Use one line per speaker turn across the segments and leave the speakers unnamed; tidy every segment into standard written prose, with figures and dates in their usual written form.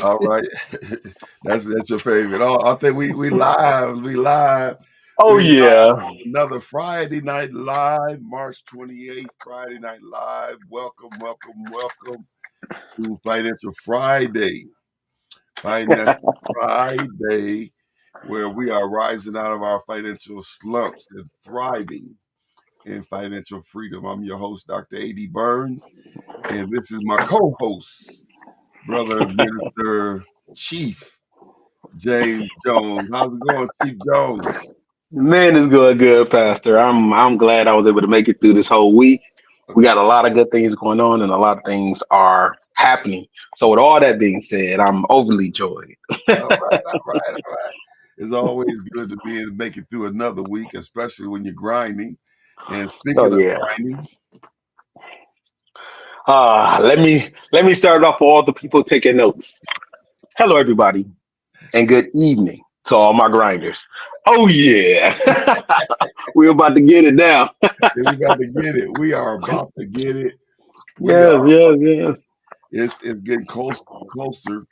All right. That's your favorite. Oh, I think we live. We live.
Oh
We live.
yeah.
Another Friday night live, March 28th, Friday night live. Welcome, welcome, welcome to Financial Friday. Financial Friday, where we are rising out of our financial slumps and thriving in financial freedom. I'm your host, Dr. A.D. Burns, and this is my co-host, Brother Minister Chief James Jones. How's it going, Chief Jones?
Man, it's going good, Pastor. I'm glad I was able to make it through this whole week. We
Okay.
got a lot of good things going on and a lot of things are happening. So with all that being said, I'm overly joyed.
All right, all right, all right. It's always good to be able to make it through another week, especially when you're grinding. And
Oh
speaking of
yeah.
grinding,
Let me start off for all the people taking notes. Hello everybody and good evening to all my grinders. Oh yeah. We're about to get it now.
we got to get it. We are about to get it. We
Yes,
are.
yes, yes.
It's getting closer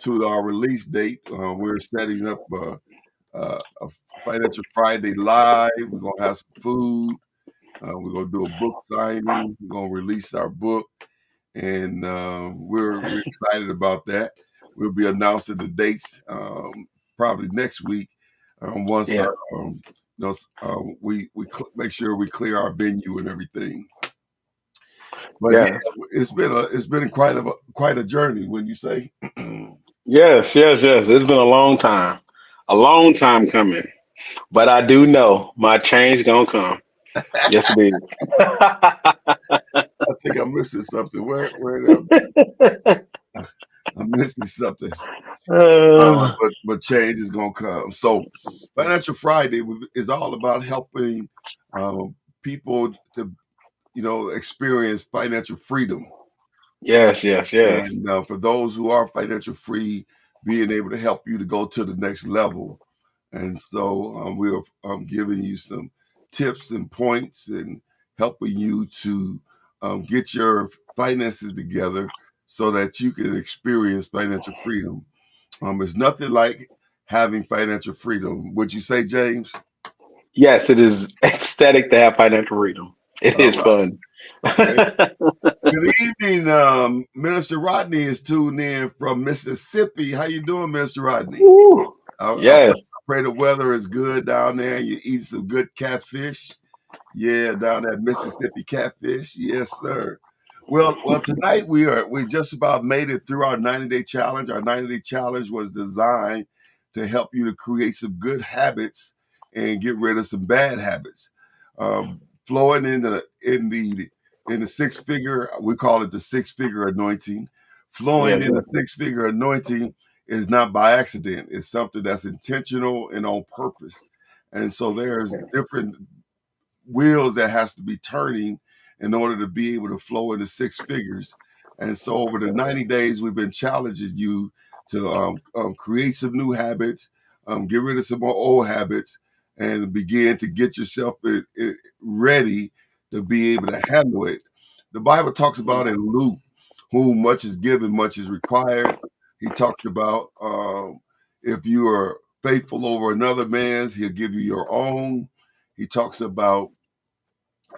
to our release date. We're setting up a Financial Friday live. We're gonna have some food. We're gonna do a book signing. We're gonna release our book, and we're excited about that. We'll be announcing the dates probably next week. Once
Yeah.
our make sure we clear our venue and everything. But yeah,
Yeah.
it's been quite a journey. When you say,
Yes, yes, yes. It's been a long time coming. But I do know my change gonna come. Yes, it is.
I think I'm missing something. Where I'm missing something.
Uh,
But change is gonna come. So Financial Friday is all about helping um, people to experience financial freedom,
yes, yes, yes,
and for those who are financial free, being able to help you to go to the next level. And so we're giving you some tips and points and helping you to get your finances together so that you can experience financial freedom. It's nothing like having financial freedom. Would you say, James?
yes. It is ecstatic to have financial freedom. It
All
is
right.
fun.
Okay. Good evening. Minister Rodney is tuned in from Mississippi. How you doing, Minister Rodney?
Woo.
I
Yes,
pray the weather is good down there. You eat some good catfish. Yeah, down at Mississippi catfish. Yes, sir. Well, tonight we just about made it through our 90-day challenge. Our 90-day challenge was designed to help you to create some good habits and get rid of some bad habits. Flowing in the six figure, we call it the six figure anointing. Flowing
yes,
in the
yes,
six figure anointing is not by accident. It's something that's intentional and on purpose. And so there's different wheels that has to be turning in order to be able to flow into six figures. And so over the 90 days, we've been challenging you to create some new habits, get rid of some more old habits, and begin to get yourself ready to be able to handle it. The Bible talks about in Luke, whom much is given, much is required. He talks about if you are faithful over another man's, he'll give you your own. He talks about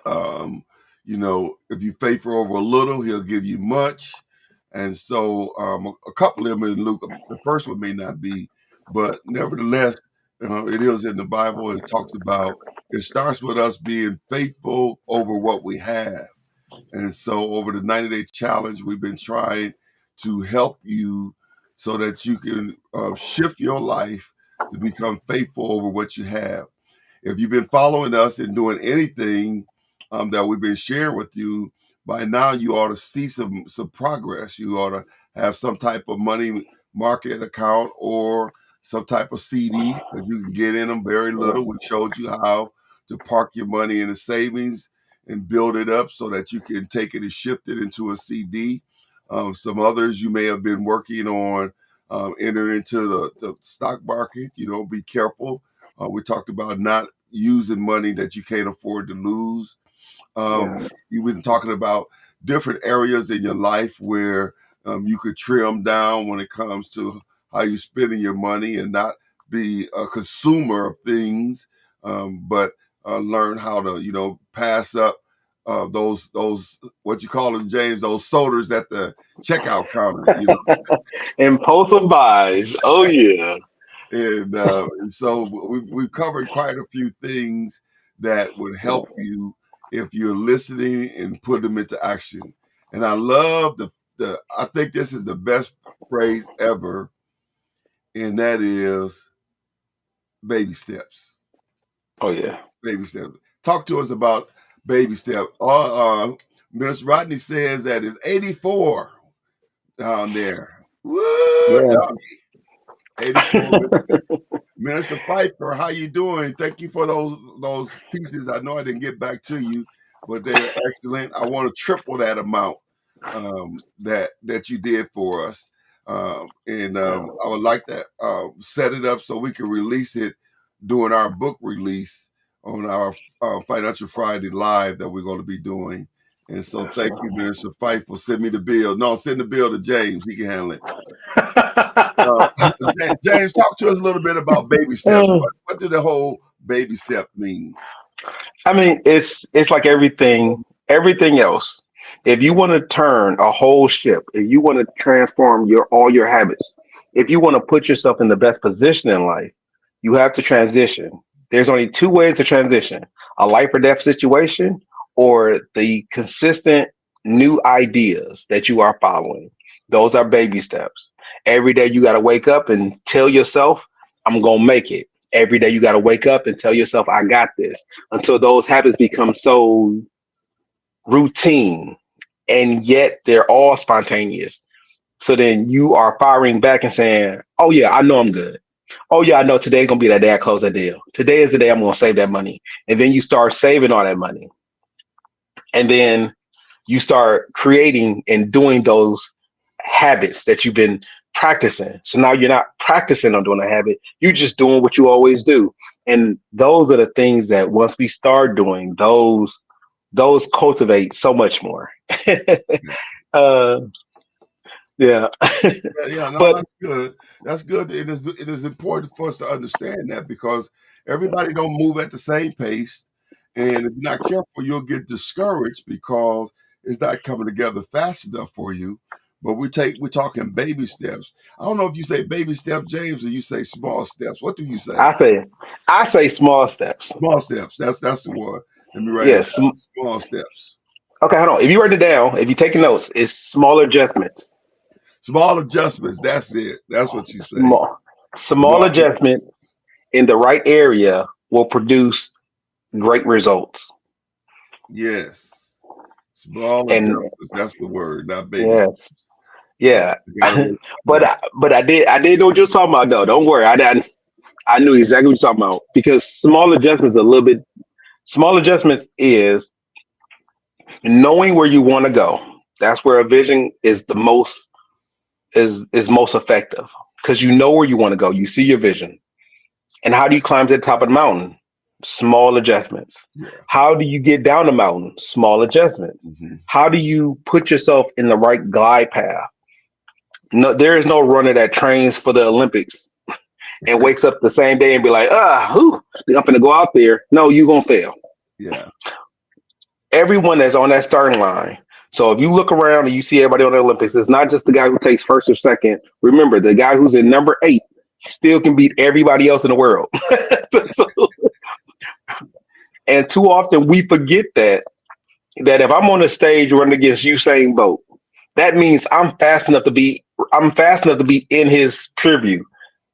um, if you faithful over a little, he'll give you much. And so a couple of them in Luke, the first one may not be, but nevertheless, it is in the Bible. It talks about, it starts with us being faithful over what we have. And so over the 90-day challenge, we've been trying to help you so that you can shift your life to become faithful over what you have. If you've been following us and doing anything that we've been sharing with you, by now you ought to see some progress. You ought to have some type of money market account or some type of CD that you can get in them very little. We
yes,
showed you how to park your money in a savings and build it up so that you can take it and shift it into a CD. Some others you may have been working on entering into the stock market. Be careful. We talked about not using money that you can't afford to lose.
yes,
You've been talking about different areas in your life where You could trim down when it comes to how you're spending your money and not be a consumer of things, but learn how to, pass up those what you call them, James, those sodas at the checkout counter,
Impulsive buys. Oh yeah.
and so we've covered quite a few things that would help you if you're listening and put them into action. And I love the I think this is the best phrase ever, and that is baby steps.
Oh yeah.
Baby steps. Talk to us about baby steps. Miss Rodney says that it's 84 down there. Woo!
Yes.
84. Minister Pfeiffer, how you doing? Thank you for those pieces. I know I didn't get back to you, but they're excellent. I want to triple that amount that you did for us, and I would like to set it up so we can release it during our book release on our Financial Friday Live that we're going to be doing. And so,
Yes,
thank
sir.
you, Minister Pfeiffer. Send me the bill. No, send the bill to James. He can handle it. Uh, James, talk to us a little bit about baby steps. What do the whole baby step mean?
I mean, it's like everything else. If you want to turn a whole ship, if you want to transform your all your habits, if you want to put yourself in the best position in life, you have to transition. There's only two ways to transition: a life or death situation, or the consistent new ideas that you are following. Those are baby steps. Every day you got to wake up and tell yourself, I'm going to make it. Every day you got to wake up and tell yourself, I got this, until those habits become so routine and yet they're all spontaneous. So then you are firing back and saying, oh, yeah, I know I'm good. Oh, yeah, I know today's going to be that day I close that deal. Today is the day I'm going to save that money. And then you start saving all that money. And then you start creating and doing those habits that you've been practicing. So now you're not practicing on doing a habit, you're just doing what you always do. And those are the things that once we start doing, those cultivate so much more. uh, yeah.
Yeah, yeah, no,
But
that's good. That's good. It is important for us to understand that because everybody don't move at the same pace, and if you're not careful, you'll get discouraged because it's not coming together fast enough for you. But we're talking baby steps. I don't know if you say baby steps, James, or you say small steps. What do you say?
I say I say small steps.
Small steps. That's the one. Let me write it
Yes.
down. Small steps.
Okay, hold on. If you write it down, if you take notes, it's smaller adjustments.
Small adjustments. That's it. That's what you say.
Small
Small.
adjustments in the right area will produce great results.
Yes. Small
And
adjustments. That's the word, not baby.
yes,
I
yeah.
gotta write that
but
down.
I did know what you were talking about though. Don't worry, I knew exactly what you're talking about because small adjustments is knowing where you want to go. That's where a vision is the most is most effective because you know where you want to go. You see your vision. And how do you climb to the top of the mountain? Small adjustments.
Yeah.
How do you get down the mountain? Small adjustments.
Hmm.
How do you put yourself in the right glide path? No, there is no runner that trains for the Olympics and wakes up the same day and be like, I'm gonna go out there. No, you're gonna fail.
Yeah.
Everyone that's on that starting line. So if you look around and you see everybody on the Olympics, it's not just the guy who takes first or second. Remember, the guy who's in number 8 still can beat everybody else in the world. So, and too often we forget that if I'm on a stage running against Usain Bolt, that means I'm fast enough to be in his preview.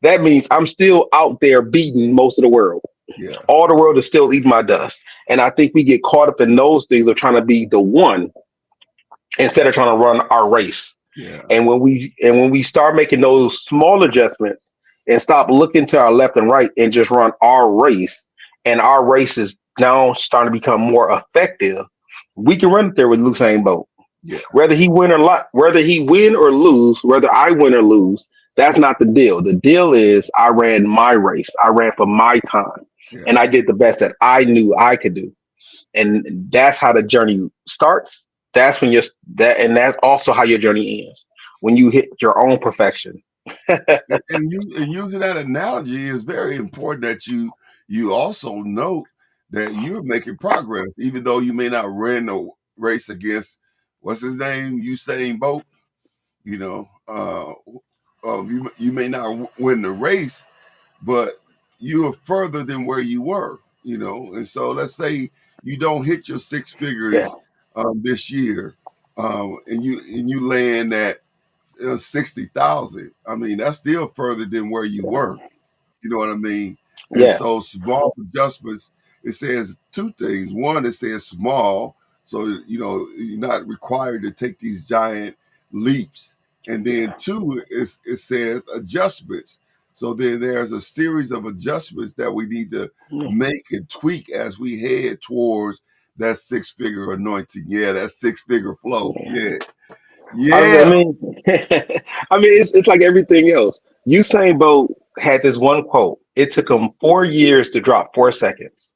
That means I'm still out there beating most of the world.
Yeah.
All the world is still eating my dust. And I think we get caught up in those things of trying to be the one instead of trying to run our race.
Yeah.
And when we start making those small adjustments and stop looking to our left and right and just run our race, and our race is now starting to become more effective, we can run there with Usain Bolt.
Yeah.
Whether I win or lose, that's not the deal. The deal is I ran my race. I ran for my time,
Yeah.
and I did the best that I knew I could do. And that's how the journey starts. That's when you're that, and that's also how your journey ends. when you hit your own perfection.
And using that analogy is very important that you also note that you're making progress, even though you may not run a race against what's his name, Usain Bolt. You know, you may not win the race, but you are further than where you were. You know, and so let's say you don't hit your six
Yeah.
figures this year, and you land at 60,000. I mean, that's still further than where you were. You know what I mean? And
Yeah.
so small adjustments, it says two things. One, it says small. So, you're not required to take these giant leaps. And then two, it says adjustments. So then there's a series of adjustments that we need to
Yeah.
make and tweak as we head towards that six figure anointing. Yeah, that six figure flow. Yeah.
I
Yeah.
mean, I mean, it's like everything else. Usain Bolt had this one quote. It took him 4 years to drop 4 seconds.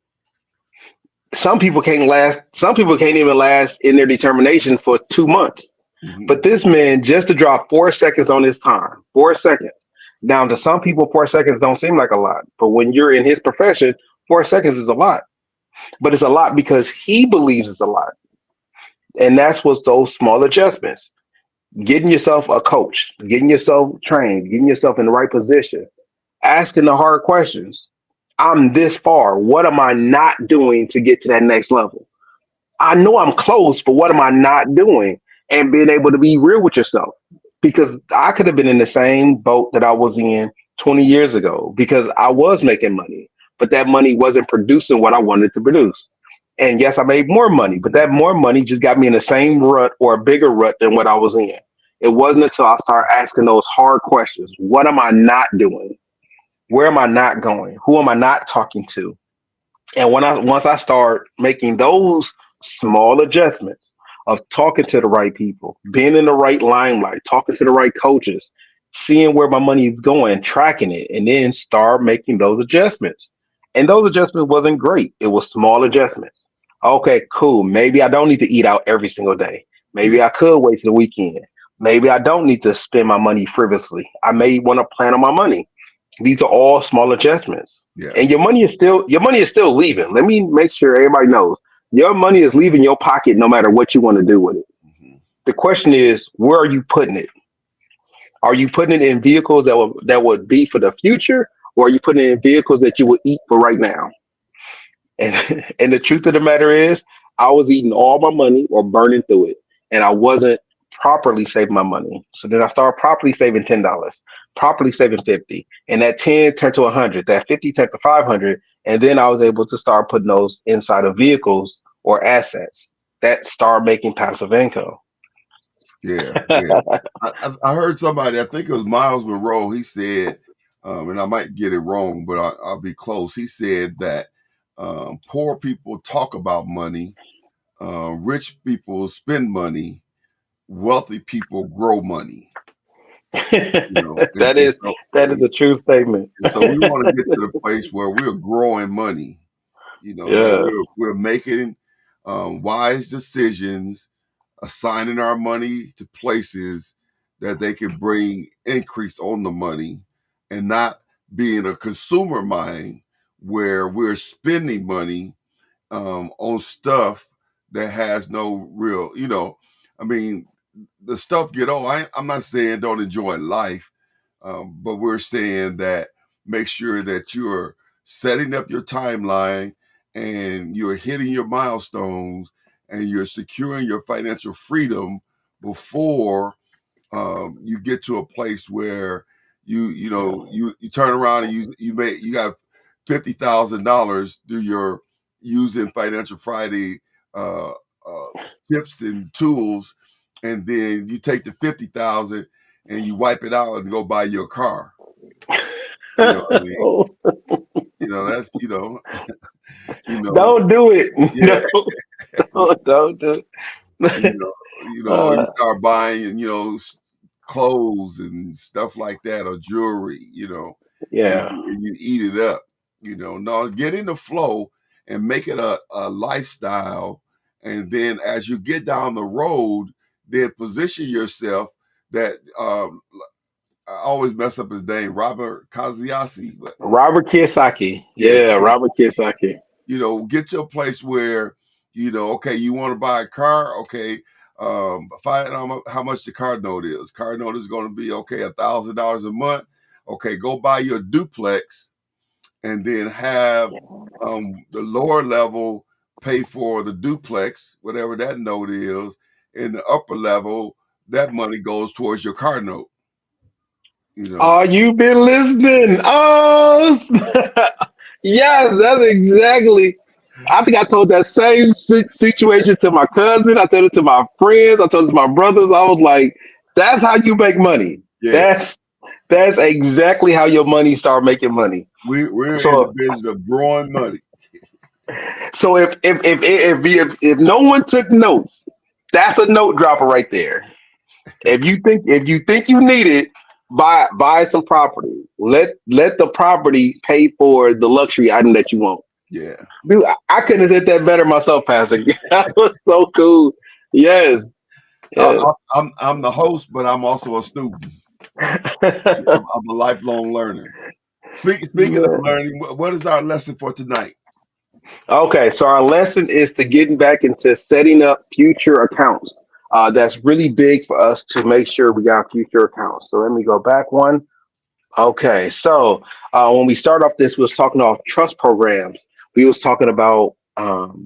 Some people can't last. Some people can't even last in their determination for 2 months.
Mhm.
But this man, just to drop 4 seconds on his time, 4 seconds. Now, to some people, 4 seconds don't seem like a lot. But when you're in his profession, 4 seconds is a lot. But it's a lot because he believes it's a lot. And that's what's those small adjustments. Getting yourself a coach, getting yourself trained, getting yourself in the right position, asking the hard questions. I'm this far. What am I not doing to get to that next level? I know I'm close, but what am I not doing? And being able to be real with yourself. Because I could have been in the same boat that I was in 20 years ago because I was making money, but that money wasn't producing what I wanted to produce. And yes, I made more money, but
Mhm.
that more money just got me in the same rut or a bigger rut than what I was in. It wasn't until I started asking those hard questions. What am I not doing? Where am I not going? Who am I not talking to? And once I start making those small adjustments of talking to the right people, being in the right limelight, talking to the right coaches, seeing where my money is going, tracking it, and then start making those adjustments. And those adjustments wasn't great. It was small adjustments. Okay, cool. Maybe I don't need to eat out every single day.
Yeah.
Maybe I could wait till the weekend. Maybe I don't need to spend my money frivolously. I may want to plan on my money. These are all small adjustments.
Yeah.
And your money is still leaving. Let me make sure everybody knows your money is leaving your pocket no matter what you want to do with it.
Mhm.
The question is, where are you putting it? Are you putting it in vehicles that would be for the future, or are you putting it in vehicles that you would eat for right now? And and the truth of the matter is, I was eating all my money or burning through it, and I wasn't properly saving my money. So then I started properly saving $10, properly saving 50, and that 10 turned to 100, that 50 turned to 500, and then I was able to start putting those inside of vehicles or assets that start making passive income.
Yeah, yeah. I heard somebody, I think it was Miles Monroe, he said, and I might get it wrong, but I'll be close. He said that poor people talk about money, rich people spend money, wealthy people grow money. You know, and,
that
and
is
so
that is a true statement.
and so we want to get to the place where we're growing money. You know, that we're
Yes.
we're making wise decisions, assigning our money to places that they can bring increase on the money, and not being a consumer mind where we're spending money on stuff that has no real, I mean, the stuff get old. I'm not saying don't enjoy life, but we're saying that make sure that you're setting up your timeline and you're hitting your milestones and you're securing your financial freedom before you get to a place where you turn around and you got $50,000 through your using Financial Friday uh, uh, tips and tools, and then you take the 50,000 and you wipe it out and go buy your car. You know what I mean? That's you know
Don't do it.
yeah.
Don't do
You
it.
know, you
Uh,
start buying, clothes and stuff like that or jewelry, and,
yeah.
and you eat it up. No, get in the flow and make it a lifestyle. And then as you get down the road, then position yourself that I always mess up his name, Robert Kaziasi. But
Robert Kiyosaki.
yeah,
Yeah, Robert Kiyosaki.
get to a place where, okay, you want to buy a car, okay, find out how much the car note is. Car note is going to be okay, $1,000 a month. Okay, go buy your duplex, and then have the lower level pay for the duplex, whatever that note is. In the upper level, that money goes towards your car note. You know,
Oh, you've been listening. Oh, yes, that's exactly. I think I told that same situation to my cousin. I told it to my friends. I told it to my brothers. I was like, "That's how you make money.
yeah,
That's exactly how your money start making money."
we're in the
So,
business of growing money.
so if no one took notes, that's a note dropper right there. If you think you need it, buy some property. Let the property pay for the luxury item that you want.
Yeah.
Dude, I couldn't have said that better myself, Pastor. That was so cool. Yes,
I,
yes.
I'm the host, but I'm also a student. I'm a lifelong learner. Speaking of
Yeah.
learning, what is our lesson for tonight?
Okay, so our lesson is to getting back into setting up future accounts. That's really big for us to make sure we got future accounts. So let me go back one. Okay, so when we start off this, we was talking about trust programs. We was talking about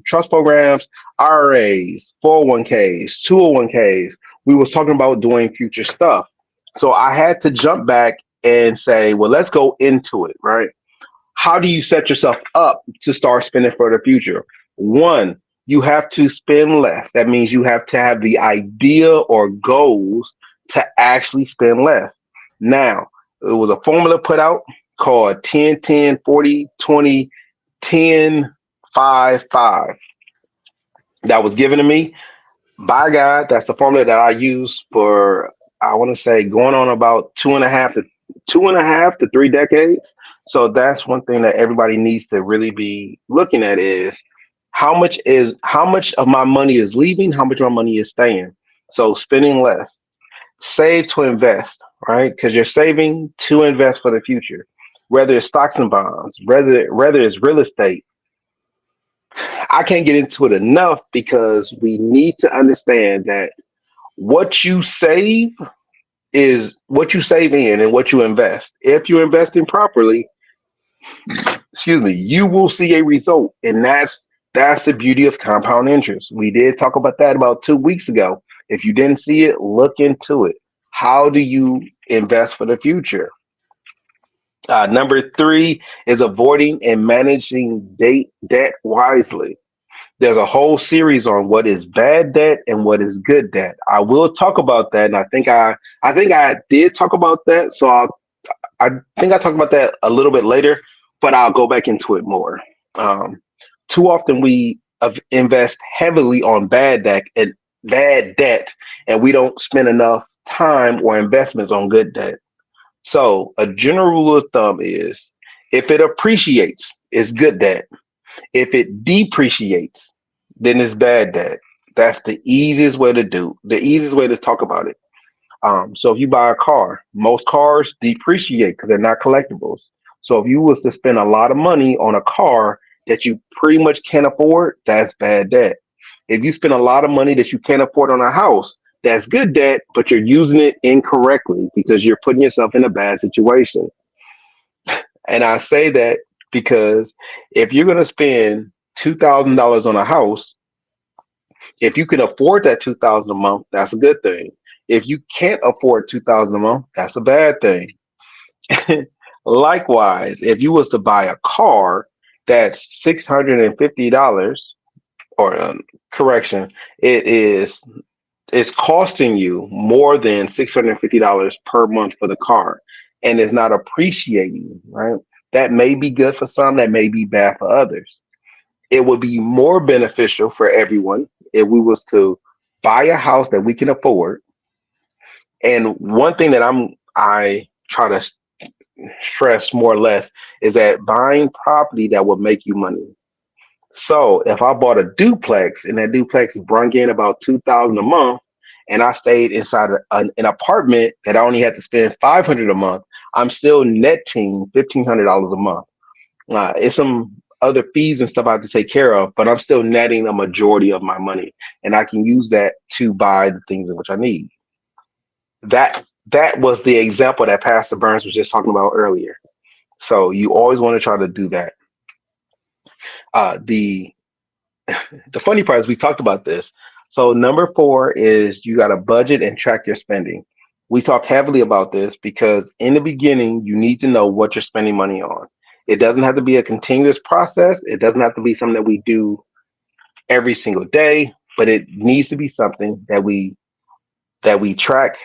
trust programs, IRAs, 401ks, 201ks. We was talking about doing future stuff. So I had to jump back and say, well, let's go into it, right? How do you set yourself up to start spending for the future? One, you have to spend less. That means you have to have the idea or goals to actually spend less. Now, it was a formula put out called 10, 10, 40, 20, 10, 5, 5 that was given to me by God. That's the formula that I use for, I want to say, going on about 2.5 to 3 decades. So that's one thing that everybody needs to really be looking at is how much of my money is leaving, how much of my money is staying. So spending less, save to invest, right? Because you're saving to invest for the future, whether it's stocks and bonds, whether it's real estate. I can't get into it enough because we need to understand that what you save is what you save in and what you invest. If you invest in properly, excuse me, you will see a result. And that's the beauty of compound interest. We did talk about that about 2 weeks ago. If you didn't see it, look into it. How do you invest for the future? Number three is avoiding and managing debt wisely. There's a whole series on what is bad debt and what is good debt. I will talk about that, and I think I did talk about that. So I think I talked about that a little bit later, but I'll go back into it more. Um, Too often we invest heavily on bad debt, and we don't spend enough time or investments on good debt. So a general rule of thumb is if it appreciates, it's good debt. If it depreciates, then it's bad debt. That's the easiest way to the easiest way to talk about it. So if you buy a car, most cars depreciate because they're not collectibles. So if you was to spend a lot of money on a car that you pretty much can't afford, that's bad debt. If you spend a lot of money that you can't afford on a house, that's good debt, but you're using it incorrectly because you're putting yourself in a bad situation. And I say that because if you're going to spend $2,000 on a house, if you can afford that 2,000 a month, that's a good thing. If you can't afford 2,000 a month, that's a bad thing. Likewise, if you was to buy a car that's $650, or correction, it's costing you more than $650 per month for the car, and it's not appreciating, right? That may be good for some, that may be bad for others. It would be more beneficial for everyone if we was to buy a house that we can afford. And one thing that I try to stress more or less is that buying property that will make you money. So if I bought a duplex and that duplex brought in about 2,000 a month, and I stayed inside an apartment that I only had to spend $500 a month, I'm still netting $1,500 a month. It's some other fees and stuff I have to take care of, but I'm still netting a majority of my money, and I can use that to buy the things in which I need. That was the example that Pastor Burns was just talking about earlier. So you always want to try to do that. The funny part is we talked about this. So number 4 is you got to budget and track your spending. We talk heavily about this because in the beginning you need to know what you're spending money on. It doesn't have to be a continuous process. It doesn't have to be something that we do every single day, but it needs to be something that we track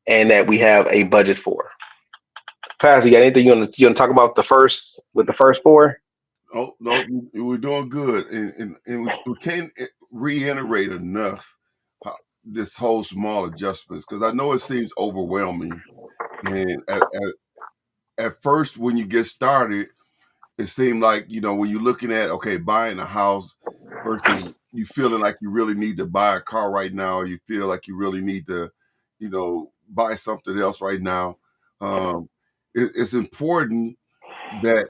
and that we have a budget for. Paz, you got anything you want to talk about the first 4?
Oh no, we're doing good, and we can't reiterate enough how this whole small adjustments, because I know it seems overwhelming, and at first when you get started, it seemed like, when you're looking at, okay, buying a house versus you feeling like you really need to buy a car right now, or you feel like you really need to, buy something else right now. It's important that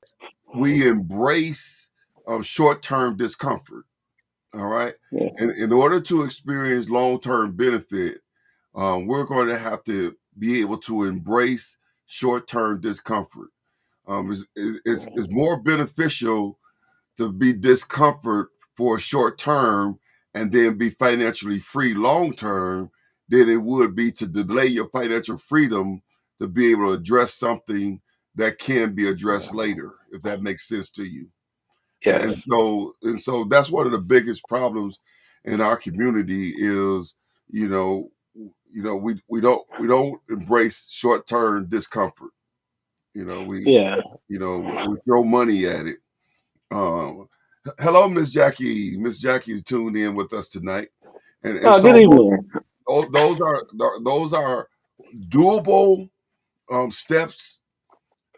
we embrace short-term discomfort. All right.
Yeah.
And in order to experience long-term benefit, we're going to have to be able to embrace short-term discomfort. It's more beneficial to be discomfort for a short term and then be financially free long term than it would be to delay your financial freedom to be able to address something that can be addressed later, if that makes sense to you. And
Yes.
so that's one of the biggest problems in our community is, you know, we don't embrace short term discomfort. You know, we
Yeah.
we throw money at it. Um, Hello, Miss Jackie. Miss Jackie is tuned in with us tonight, and
Oh, good
so
evening.
those are doable steps.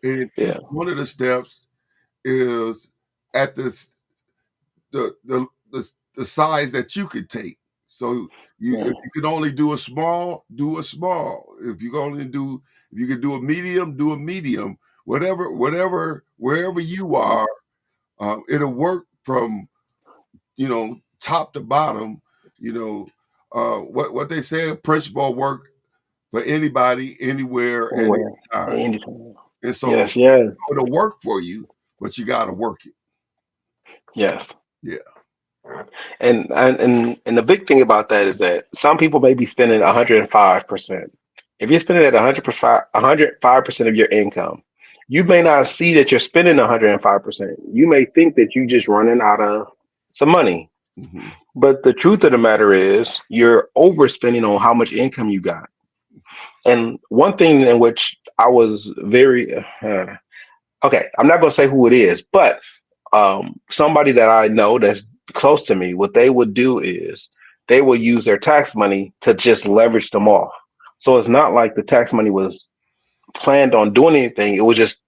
And
Yeah.
one of the steps is at this the size that you could take. So
Yeah.
if you can only do a small, do a small. If you can do a medium, do a medium. Whatever, wherever you are, it'll work from top to bottom. What they say, principle work for anybody, anywhere, at any
Anyway,
time.
anything.
And so
Yes. Yes.
it'll work for you, but you got to work it.
Yes.
Yeah.
And the big thing about that is that some people may be spending 105%. If you're spending at 105% of your income, you may not see that you're spending 105%. You may think that you're just running out of some money.
Hmm.
But the truth of the matter is you're overspending on how much income you got. And one thing in which I was very okay, I'm not going to say who it is, but somebody that I know that's close to me, what they would do is they will use their tax money to just leverage them off. So it's not like the tax money was planned on doing anything. It was just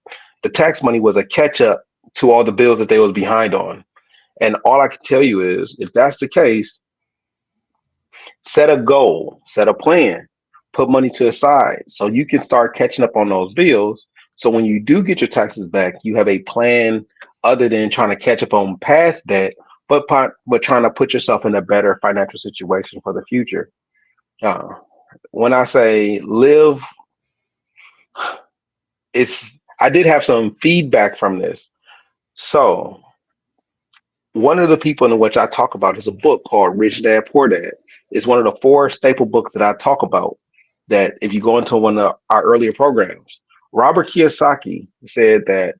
the tax money was a catch up to all the bills that they was behind on. And all I can tell you is if that's the case, set a goal, set a plan, put money to the side so you can start catching up on those bills. So when you do get your taxes back, you have a plan other than trying to catch up on past debt, but trying to put yourself in a better financial situation for the future. Uh, when I say live, I did have some feedback from this. So one of the people in which I talk about is a book called Rich Dad Poor Dad. It's one of the 4 staple books that I talk about that if you go into one of our earlier programs, Robert Kiyosaki said that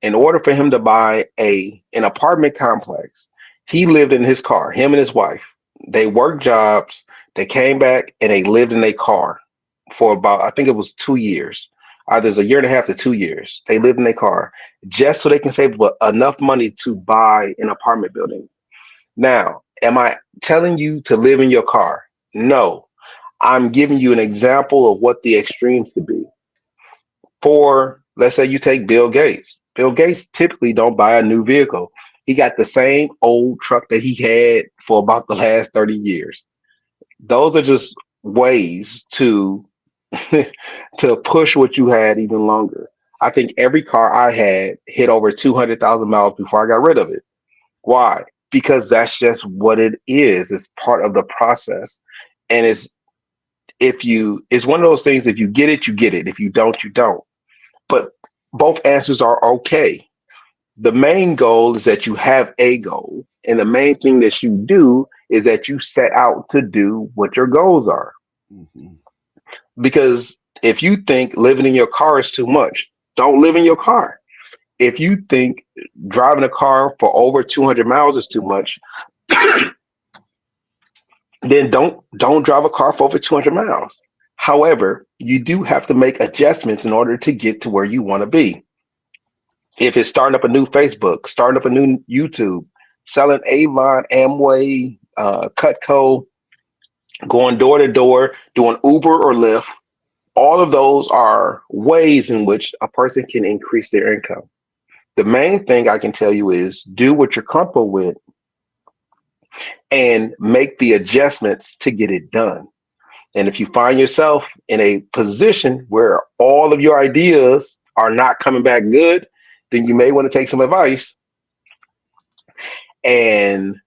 in order for him to buy an apartment complex, he lived in his car, him and his wife. They worked jobs, they came back and they lived in a car for about, I think it was 2 years. There's a year and a half to 2 years. They lived in a car just so they can save enough money to buy an apartment building. Now, am I telling you to live in your car? No. I'm giving you an example of what the extremes could be. For, let's say you take Bill Gates. Bill Gates typically don't buy a new vehicle. He got the same old truck that he had for about the last 30 years. Those are just ways to to push what you had even longer. I think every car I had hit over 200,000 miles before I got rid of it. Why? Because that's just what it is. It's part of the process. And it's one of those things, if you get it, you get it. If you don't, you don't. But both answers are okay. The main goal is that you have a goal. And the main thing that you do is that you set out to do what your goals are.
Hmm.
Because if you think living in your car is too much, don't live in your car. If you think driving a car for over 200 miles is too much, then don't drive a car for over 200 miles. However, you do have to make adjustments in order to get to where you want to be. If it's starting up a new Facebook, starting up a new YouTube, selling Avon, Amway, Cutco, going door to door, doing Uber or Lyft, all of those are ways in which a person can increase their income. The main thing I can tell you is do what you're comfortable with and make the adjustments to get it done. And if you find yourself in a position where all of your ideas are not coming back good, then you may want to take some advice, and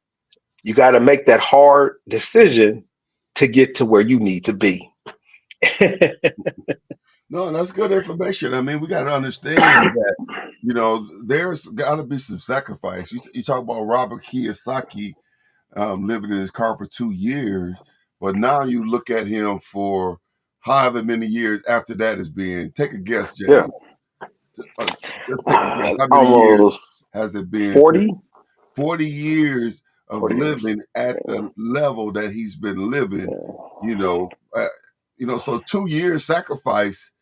you got to make that hard decision to get to where you need to be.
No, that's good information. I mean, we got to understand that, there's got to be some sacrifice. You talk about Robert Kiyosaki living in his car for 2 years, but now you look at him for however many years after that is being. Take a guess,
Yeah.
James. Uh, let's take a guess. How many years
Almost
has it been?
40,
40 years of
40 years.
living at the level that he's been living, you know, uh, so 2 years sacrifice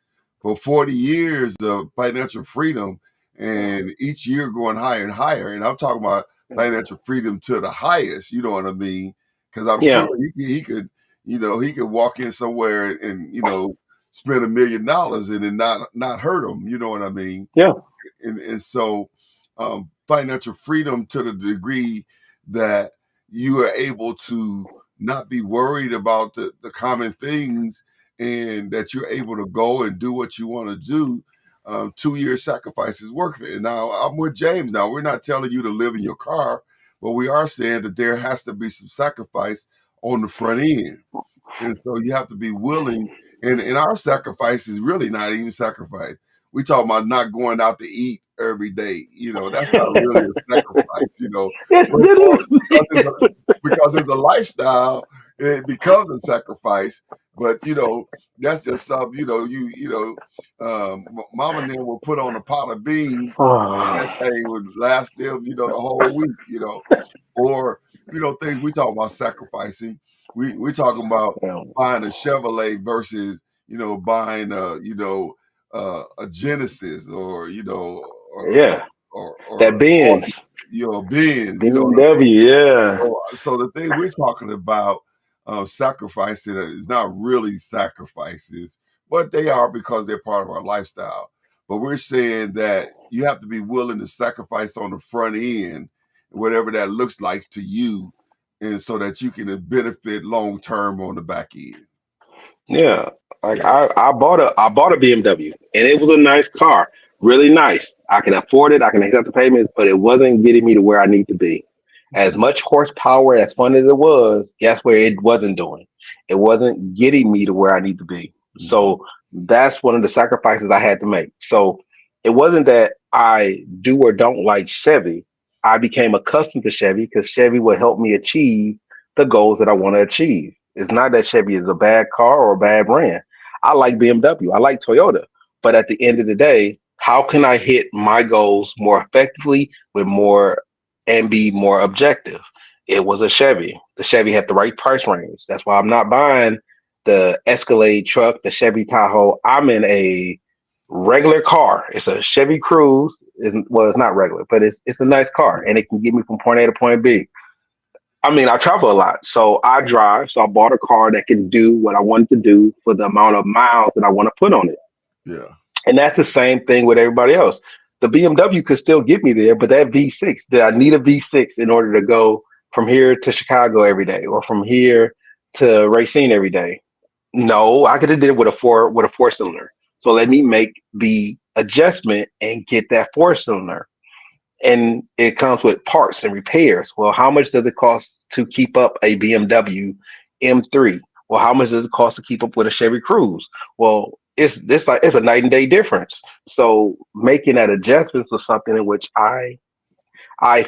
for 40 years of financial freedom, and each year going higher and higher. And I'm talking about financial freedom to the highest, you know what I mean? Because I'm
Yeah.
sure he could, he could walk in somewhere and, spend $1 million and it not hurt him, you know what I mean?
Yeah.
And so financial freedom to the degree that you are able to not be worried about the common things, and that you're able to go and do what you want to do. 2 year sacrifice is worth it. And now I'm with James. Now, we're not telling you to live in your car, but we are saying that there has to be some sacrifice on the front end. And so you have to be willing. And our sacrifice is really not even sacrifice. We talk about not going out to eat every day. That's not really a sacrifice. But because it's a lifestyle, it becomes a sacrifice. But that's just something. Mom and them will put on a pot of beans, and that thing would last them, the whole week. Or things we talk about sacrificing. We talking about buying a Chevrolet versus buying a Genesis, or
Yeah.
or
That Benz,
Benz, you know what I mean?
BMW. Yeah.
So the thing we're talking about, sacrificing, is not really sacrifices, but they are because they're part of our lifestyle. But we're saying that you have to be willing to sacrifice on the front end, whatever that looks like to you, and so that you can benefit long term on the back end.
Yeah. Like
Yeah.
I bought a BMW, and it was a nice car, really nice. I can afford it. I can accept the payments, but it wasn't getting me to where I need to be. As much horsepower, as fun as it was, guess where it wasn't doing? It wasn't getting me to where I need to be.
Mhm.
So that's one of the sacrifices I had to make. So it wasn't that I do or don't like Chevy. I became accustomed to Chevy because Chevy will help me achieve the goals that I want to achieve. It's not that Chevy is a bad car or a bad brand. I like BMW. I like Toyota. But at the end of the day, how can I hit my goals more effectively with more and be more objective? It was a Chevy. The Chevy had the right price range. That's why I'm not buying the Escalade truck, the Chevy Tahoe. I'm in a regular car. It's a Chevy Cruze. It's not regular, but it's a nice car, and it can get me from point A to point B. I mean, I travel a lot, so I drive. So I bought a car that can do what I wanted to do for the amount of miles that I want to put on it.
Yeah.
And that's the same thing with everybody else. The BMW could still get me there, but that V6, did I need a V6 in order to go from here to Chicago every day or from here to Racine every day? No, I could have did it with a four cylinder. So let me make the adjustment and get that four cylinder. And it comes with parts and repairs. Well, how much does it cost to keep up a BMW M3? Well, how much does it cost to keep up with a Chevy Cruze? Well, it's a night and day difference. So making that adjustments was something in which I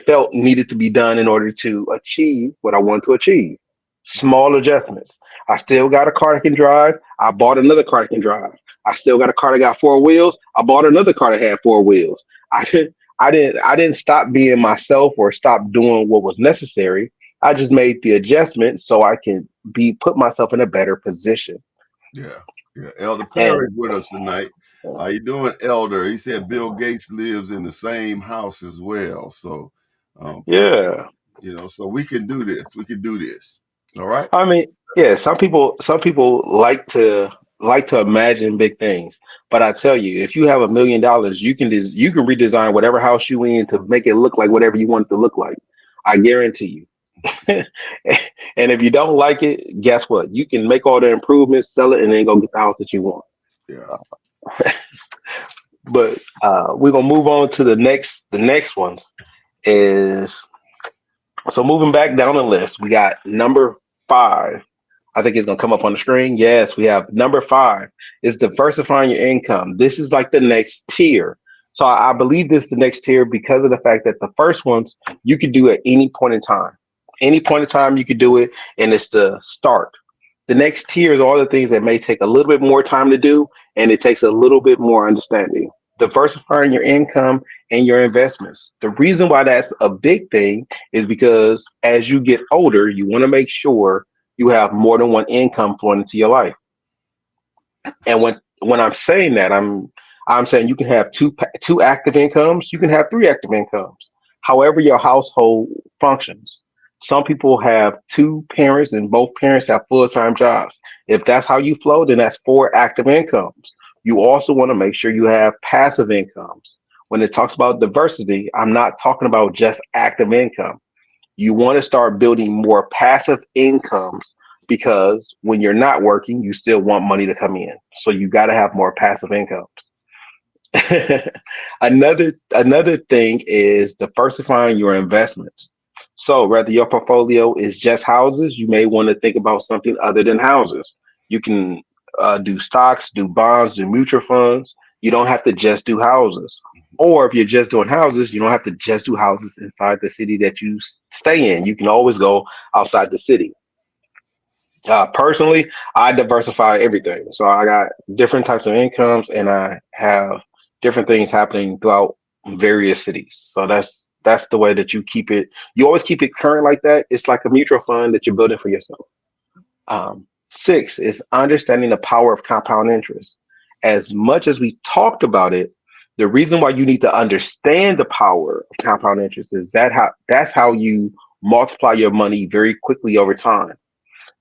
felt needed to be done in order to achieve what I want to achieve. Small adjustments. I still got a car that can drive. I bought another car that can drive. I still got a car that got four wheels. I bought another car that had four wheels. I didn't stop being myself or stop doing what was necessary. I just made the adjustment so I can be put myself in a better position.
Yeah, yeah. Elder Perry
And
with us tonight. How you doing, Elder? He said Bill Gates lives in the same house as well. So, praise,
yeah,
so we can do this. We can do this. All right.
I mean, yeah, some people like to imagine big things, but I tell you, if you have $1 million, you can redesign whatever house you in to make it look like whatever you want it to look like. I guarantee you. And if you don't like it, guess what? You can make all the improvements, sell it, and then go get the house that you want.
Yeah.
But we're gonna move on to the next ones is so moving back down the list, we got number 5. I think it's gonna come up on the screen. Yes, we have number 5 is diversifying your income. This is like the next tier. So I believe this is the next tier because of the fact that the first ones you could do at any point in time. Any point in time you could do it, and it's the start. The next tier is all the things that may take a little bit more time to do, and it takes a little bit more understanding. Diversifying your income and your investments. The reason why that's a big thing is because as you get older, you want to make sure you have more than one income flowing into your life. And when I'm saying that, I'm saying you can have two active incomes, you can have three active incomes, however your household functions. Some people have two parents and both parents have full-time jobs. If that's how you flow, then that's four active incomes. You also want to make sure you have passive incomes. When it talks about diversity, I'm not talking about just active income. You want to start building more passive incomes because when you're not working, you still want money to come in. So you got to have more passive incomes. Another thing is diversifying your investments. So whether your portfolio is just houses, you may want to think about something other than houses. You can do stocks, do bonds, do mutual funds. You don't have to just do houses. Or if you're just doing houses, you don't have to just do houses inside the city that you stay in. You can always go outside the city. Personally, I diversify everything. So I got different types of incomes and I have different things happening throughout various cities. So that's the way that you keep it. You always keep it current like that. It's like a mutual fund that you're building for yourself. 6 is understanding the power of compound interest. As much as we talked about it, the reason why you need to understand the power of compound interest is that's how you multiply your money very quickly over time.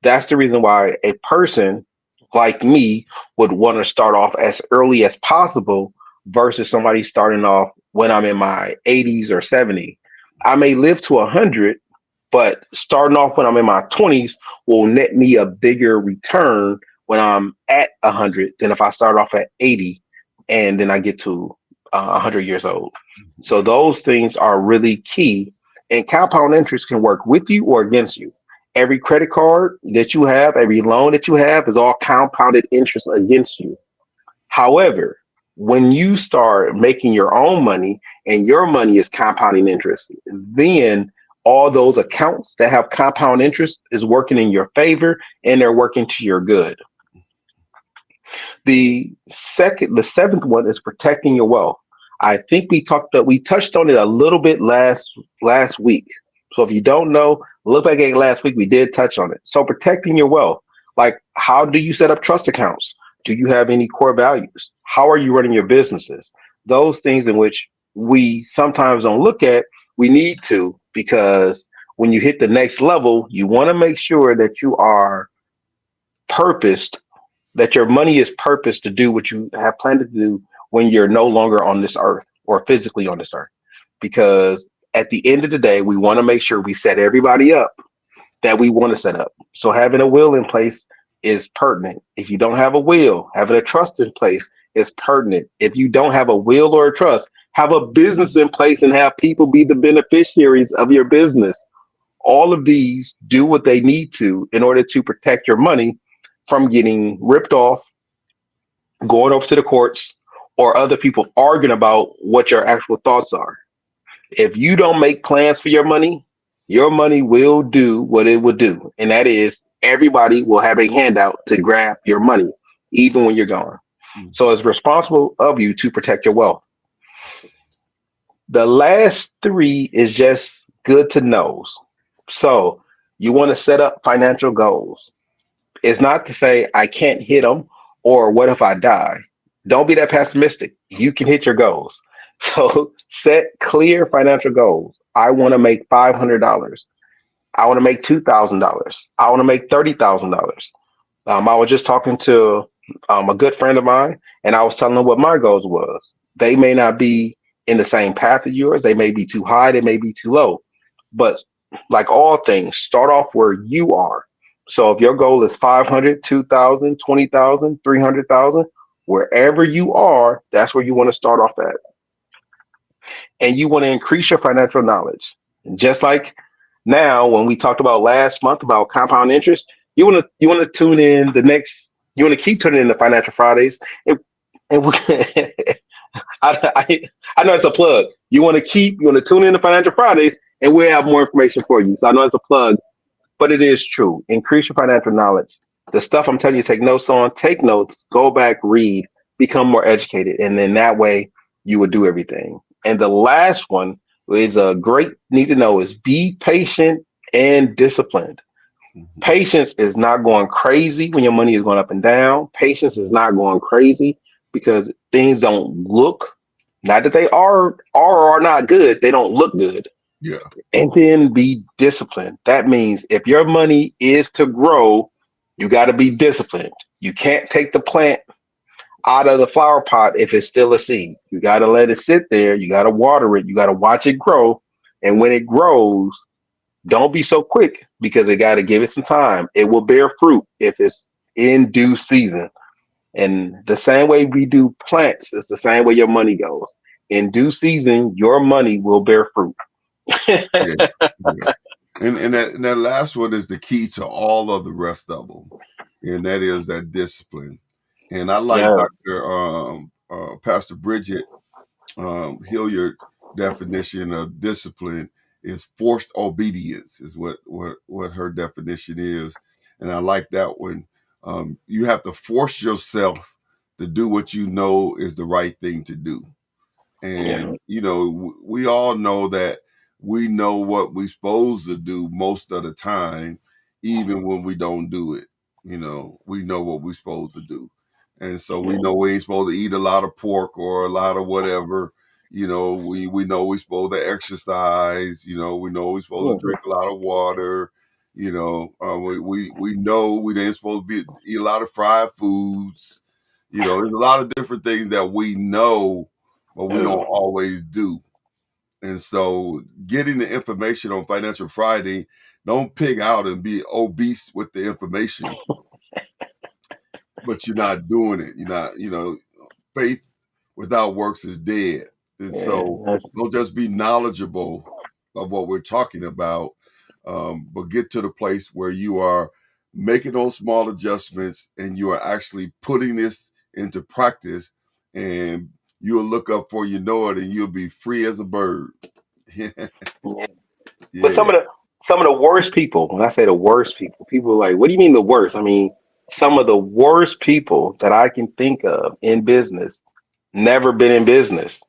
That's the reason why a person like me would want to start off as early as possible versus somebody starting off when I'm in my 80s or 70s. I may live to 100, but starting off when I'm in my 20s will net me a bigger return when I'm at 100 than if I start off at 80 and then I get to 100 years old. So those things are really key. And compound interest can work with you or against you. Every credit card that you have, every loan that you have is all compounded interest against you. However, when you start making your own money and your money is compounding interest, then all those accounts that have compound interest is working in your favor and they're working to your good. The seventh one is protecting your wealth. I think we touched on it a little bit last week. So if you don't know, look back at last week. We did touch on it. So protecting your wealth, like how do you set up trust accounts? Do you have any core values? How are you running your businesses? Those things in which we sometimes don't look at, we need to because when you hit the next level, you want to make sure that you are purposed that your money is purposed to do what you have planned to do when you're no longer on this earth or physically on this earth. Because at the end of the day, we want to make sure we set everybody up that we want to set up. So having a will in place is pertinent. If you don't have a will, having a trust in place is pertinent. If you don't have a will or a trust, have a business in place and have people be the beneficiaries of your business. All of these do what they need to in order to protect your money from getting ripped off, going over to the courts, or other people arguing about what your actual thoughts are. If you don't make plans for your money will do what it will do. And that is everybody will have a handout to grab your money, even when you're gone.
Mm.
So it's responsible of you to protect your wealth. The last three is just good to knows. So you want to set up financial goals. It's not to say I can't hit them or what if I die. Don't be that pessimistic. You can hit your goals. So set clear financial goals. I want to make $500. I want to make $2,000. I want to make $30,000. I was just talking to a good friend of mine, and I was telling them what my goals was. They may not be in the same path as yours. They may be too high. They may be too low. But like all things, start off where you are. So if your goal is 500, 2,000, 20,000, 300,000, wherever you are, that's where you want to start off at. And you want to increase your financial knowledge. Just like now, when we talked about last month about compound interest, you want to tune in the next. You want to keep tuning in to Financial Fridays, and we, I, I know it's a plug. You want to tune in to Financial Fridays, and we'll have more information for you. So I know it's a plug, but it is true. Increase your financial knowledge. The stuff I'm telling you, take notes on. Take notes. Go back, read, become more educated, and then that way you will do everything. And the last one is a great need to know is be patient and disciplined.
Mhm.
Patience is not going crazy when your money is going up and down. Patience is not going crazy because things don't look, not that they are not good, they don't look good.
Yeah.
And then be disciplined. That means if your money is to grow, you got to be disciplined. You can't take the plant out of the flower pot if it's still a seed. You got to let it sit there. You got to water it. You got to watch it grow. And when it grows, don't be so quick because it got to give it some time. It will bear fruit if it's in due season. And the same way we do plants, it's the same way your money goes. In due season, your money will bear fruit.
Yeah. Yeah. And that last one is the key to all of the rest of them, and that is that discipline. And I like
Yeah.
Dr. Pastor Bridget Hilliard definition of discipline is forced obedience is what her definition is, and I like that one. You have to force yourself to do what you know is the right thing to do.
Yeah.
And we all know that we know what we're supposed to do most of the time, even when we don't do it. We know what we're supposed to do, and so we know we ain't supposed to eat a lot of pork or a lot of whatever. We know we're supposed to exercise. We know we're supposed to
Yeah.
drink a lot of water. We know we ain't supposed to eat a lot of fried foods. There's a lot of different things that we know, but we don't
Yeah.
always do. And so getting the information on Financial Friday, don't pig out and be obese with the information, but you're not doing it. You're not, faith without works is dead. And
Yeah.
so
That's,
don't just be knowledgeable of what we're talking about, but get to the place where you are making those small adjustments and you are actually putting this into practice, and you'll look up for you know it and you'll be free as a bird.
yeah. But
Yeah.
some of the worst people, when I say the worst people, people are like, what do you mean the worst? I mean, some of the worst people that I can think of in business never been in business.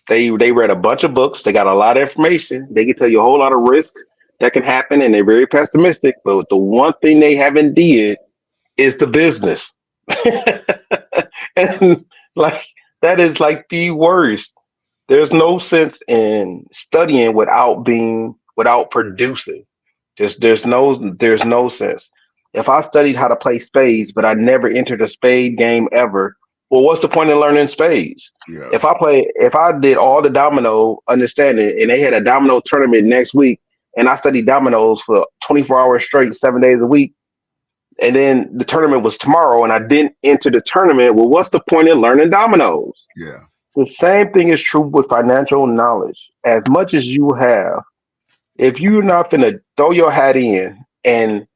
They read a bunch of books, they got a lot of information, they can tell you a whole lot of risk that can happen, and they're very pessimistic. But the one thing they haven't did is the business. And like that is like the worst. There's no sense in studying without producing. There's no sense. If I studied how to play spades, but I never entered a spade game ever, well, what's the point in learning spades?
Yeah.
If I did all the domino understanding and they had a domino tournament next week and I studied dominoes for 24 hours straight, 7 days a week, And then the tournament was tomorrow, and I didn't enter the tournament. Well, what's the point in learning dominoes?
Yeah.
The same thing is true with financial knowledge. As much as you have, if you're not going to throw your hat in and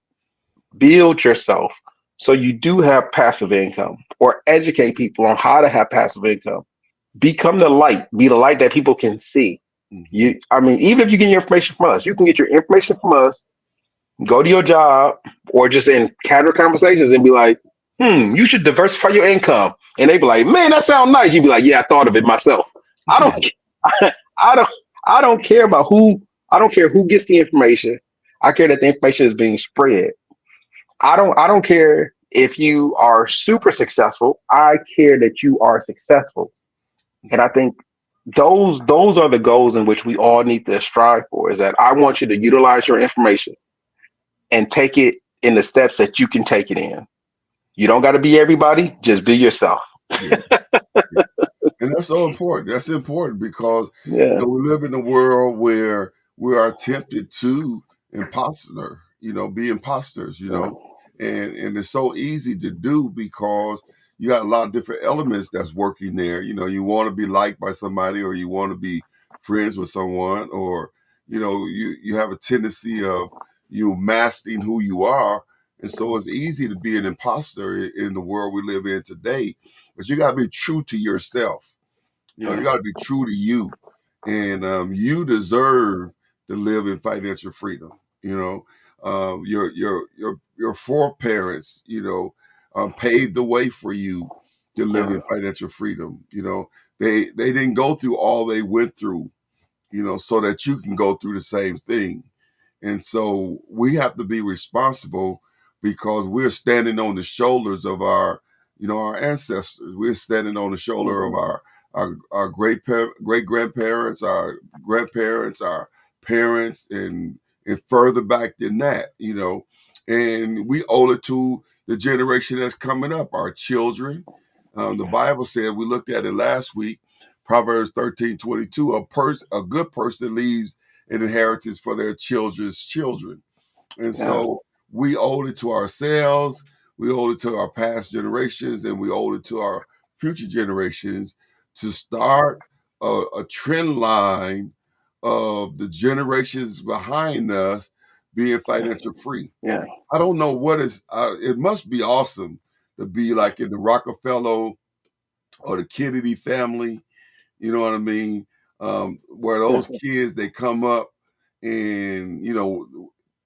build yourself so you do have passive income or educate people on how to have passive income, become the light, be the light that people can see.
Hmm.
I mean, even if you get your information from us, you can get your information from us, go to your job, or just in casual conversations and be like, you should diversify your income. And they be like, man, that sounds nice. You'd be like, yeah, I thought of it myself. I don't, I don't, I don't care about who, I don't care who gets the information. I care that the information is being spread. I don't care if you are super successful. I care that you are successful. And I think those are the goals in which we all need to strive for, is that I want you to utilize your information and take it in the steps that you can take it in. You don't got to be everybody, just be yourself.
Yeah. Yeah. And that's so important. That's important because
Yeah.
we live in a world where we are tempted to imposter, be imposters,
Yeah.
and it's so easy to do because you got a lot of different elements that's working there. You want to be liked by somebody, or you want to be friends with someone, or you have a tendency of you masking who you are, and so it's easy to be an imposter in the world we live in today. But you got to be true to yourself. You got to be true to you, and you deserve to live in financial freedom. Your foreparents, paved the way for you to live
Yeah.
in financial freedom. They didn't go through all they went through, so that you can go through the same thing. And so we have to be responsible because we're standing on the shoulders of our ancestors. We're standing on the shoulder of
Mhm.
our great grandparents, our grandparents, our parents, and further back than that. And we owe it to the generation that's coming up, our children. The Bible said, we looked at it last week, Proverbs 13:22, a good person leaves an inheritance for their children's children. And
Yes.
so we owe it to ourselves, we owe it to our past generations, and we owe it to our future generations to start a trend line of the generations behind us being financial free.
Yeah.
I don't know it must be awesome to be like in the Rockefeller or the Kennedy family, you know what I mean? Where
Yeah.
those kids, they come up and,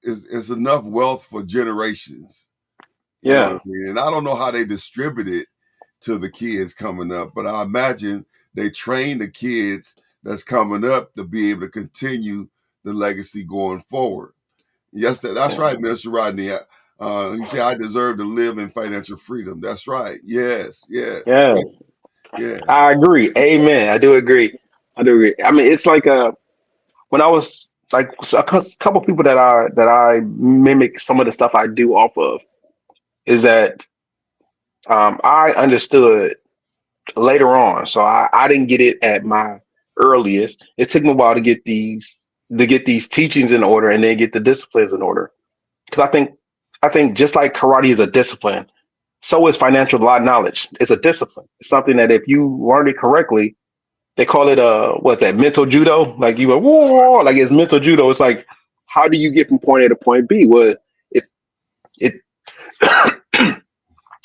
it's enough wealth for generations, you know what I
Yeah.
mean? And I don't know how they distribute it to the kids coming up, but I imagine they train the kids that's coming up to be able to continue the legacy going forward. Yes, that's
Yeah.
right, Mr. Rodney. He said, I deserve to live in financial freedom. That's right. Yes, yes,
Yes.
yes, yeah.
I agree. Amen. I do agree. I do agree. I mean, it's like when I was like couple people that I mimic some of the stuff I do off of is that I understood later on. So I didn't get it at my earliest. It took me a while to get these teachings in order and then get the disciplines in order. Because I think just like karate is a discipline, so is financial knowledge. It's a discipline. It's something that if you learn it correctly, they call it what's that, mental judo? Like you go, whoa, like it's mental judo. It's like, how do you get from point A to point B? Well, it it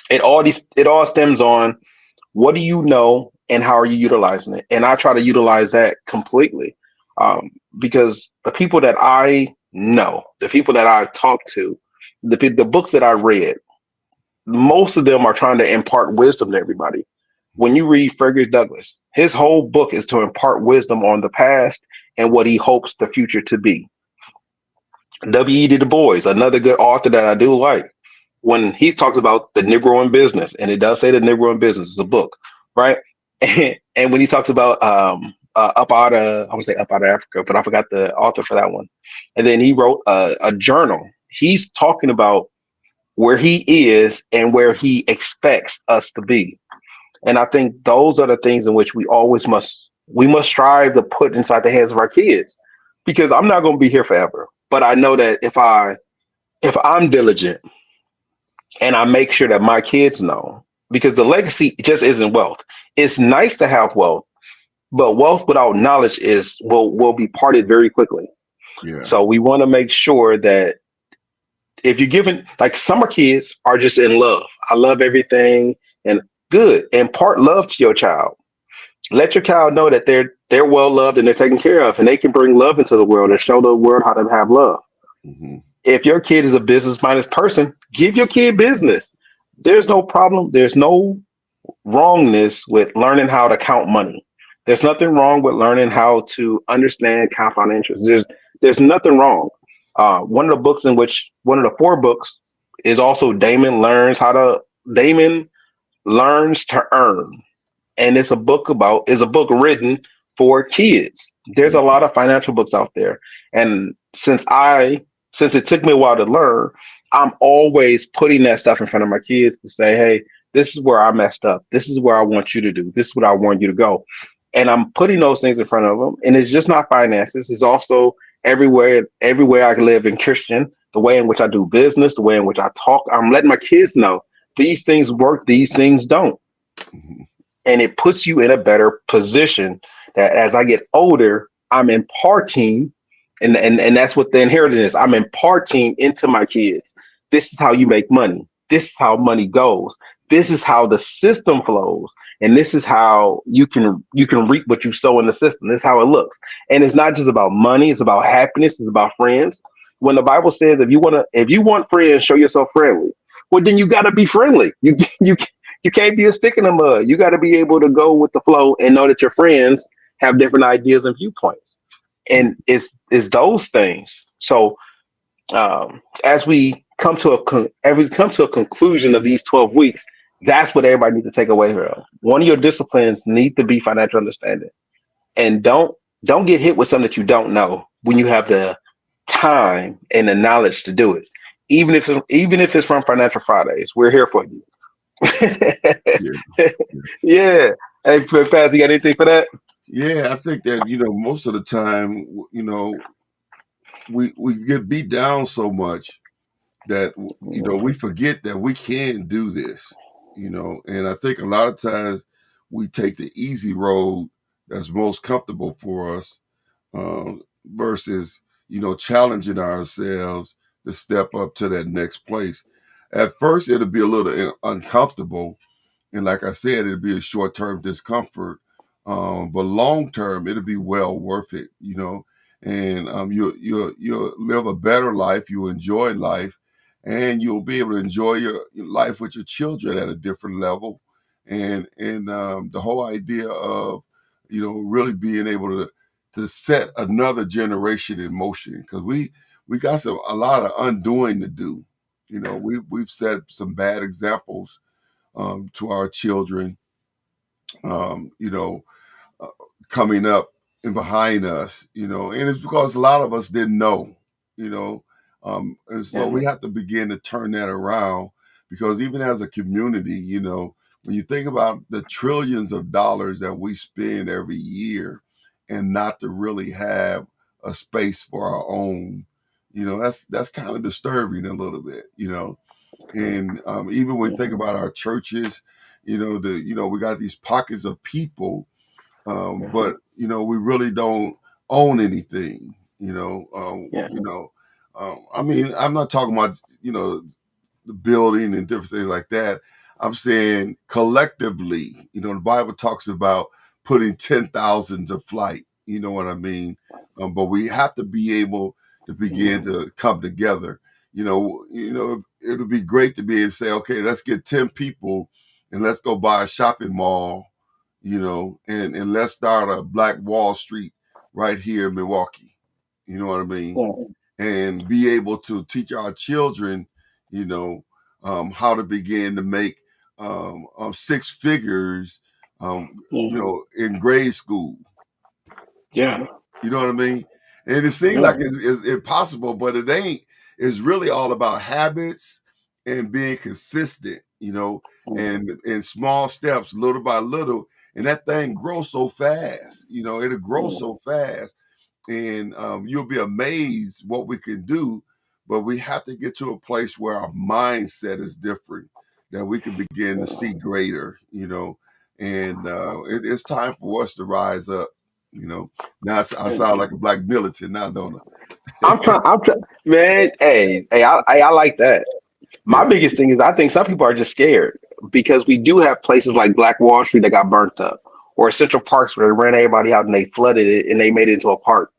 it all stems on what do you know and how are you utilizing it? And I try to utilize that completely, because the people that I know, the people that I talk to, the books that I read, most of them are trying to impart wisdom to everybody. When you read Fergus Douglass, his whole book is to impart wisdom on the past and what he hopes the future to be. W.E.B. Du Bois, another good author that I do like, when he talks about the Negro in business, and it does say the Negro in business is a book, right? And when he talks about up out of, I would say up out of Africa, but I forgot the author for that one. And then he wrote a journal. He's talking about where he is and where he expects us to be. And I think those are the things in which we must strive to put inside the heads of our kids, because I'm not going to be here forever. But I know that if I'm diligent, and I make sure that my kids know, because the legacy just isn't wealth. It's nice to have wealth, but wealth without knowledge is will be parted very quickly.
Yeah.
So we want to make sure that if you're given, like, summer kids are just in love. I love everything and good. Impart love to your child. Let your child know that they're well loved and they're taken care of, and they can bring love into the world and show the world how to have love.
Hmm.
If your kid is a business minded person, give your kid business. There's no problem. There's no wrongness with learning how to count money. There's nothing wrong with learning how to understand compound interest. There's nothing wrong. One of the books in which one of the four books is also Damon learns to earn, and it's a book about is a book written for kids. There's a lot of financial books out there, and since it took me a while to learn, I'm always putting that stuff in front of my kids to say, hey, this is where I messed up. This is where I want you to do. This is what I want you to go. And I'm putting those things in front of them. And it's just not finances. It's also everywhere I live in Christian, the way in which I do business, the way in which I talk. I'm letting my kids know these things work, these things don't,
Hmm.
and it puts you in a better position that as I get older, I'm imparting, and that's what the inheritance is. I'm imparting into my kids. This is how you make money. This is how money goes. This is how the system flows. And this is how you can reap what you sow in the system. This is how it looks. And it's not just about money, it's about happiness, it's about friends. When the Bible says if you want friends, show yourself friendly. Well, then you gotta be friendly. You can't be a stick in the mud. You got to be able to go with the flow and know that your friends have different ideas and viewpoints. And it's those things. So as we come to a conclusion of these 12 weeks, that's what everybody needs to take away from. One of your disciplines need to be financial understanding, and don't get hit with something that you don't know when you have the time and the knowledge to do it. Even if it's from Financial Fridays, we're here for you.
Yeah.
Yeah. Hey, Faz, you got anything for that?
Yeah, I think that most of the time, we get beat down so much that we forget that we can do this. And I think a lot of times we take the easy road that's most comfortable for us, versus challenging ourselves to step up to that next place. At first, it'll be a little uncomfortable, and like I said, it'll be a short term discomfort, but long term, it'll be well worth it. And you'll live a better life. You'll enjoy life, and you'll be able to enjoy your life with your children at a different level. And the whole idea of really being able to set another generation in motion, because we got a lot of undoing to do. We've set some bad examples, to our children, um, you know, uh, coming up and behind us, and it's because a lot of us didn't know, you know, and so
Yeah.
we have to begin to turn that around, because even as a community, when you think about the trillions of dollars that we spend every year and not to really have a space for our own, that's kind of disturbing a little bit, and even when we think about our churches, we got these pockets of people, but we really don't own anything.
Yeah.
I mean, I'm not talking about the building and different things like that. I'm saying collectively, the Bible talks about putting 10,000 to flight. You know what I mean? But we have to be able to begin to come together. It'll be great to be able to say, okay, let's get 10 people and let's go buy a shopping mall, and let's start a Black Wall Street right here in Milwaukee. You know what I mean?
Yeah.
And be able to teach our children, you know, how to begin to make six figures, in grade school.
Yeah.
You know what I mean? And it seems
Yeah.
like it's impossible, but it ain't. It's really all about habits and being consistent, and in small steps, little by little. And that thing grows so fast, it'll grow so fast, and you'll be amazed what we can do. but we have to get to a place where our mindset is different, that we can begin to see greater, and it's time for us to rise up. Now I sound like a black militant now, don't I?
I'm trying, man. I like that. My
Yeah,
biggest thing is I think some people are just scared because we do have places like Black Wall Street that got burnt up, or Central Parks where they ran everybody out and they flooded it and they made it into a park.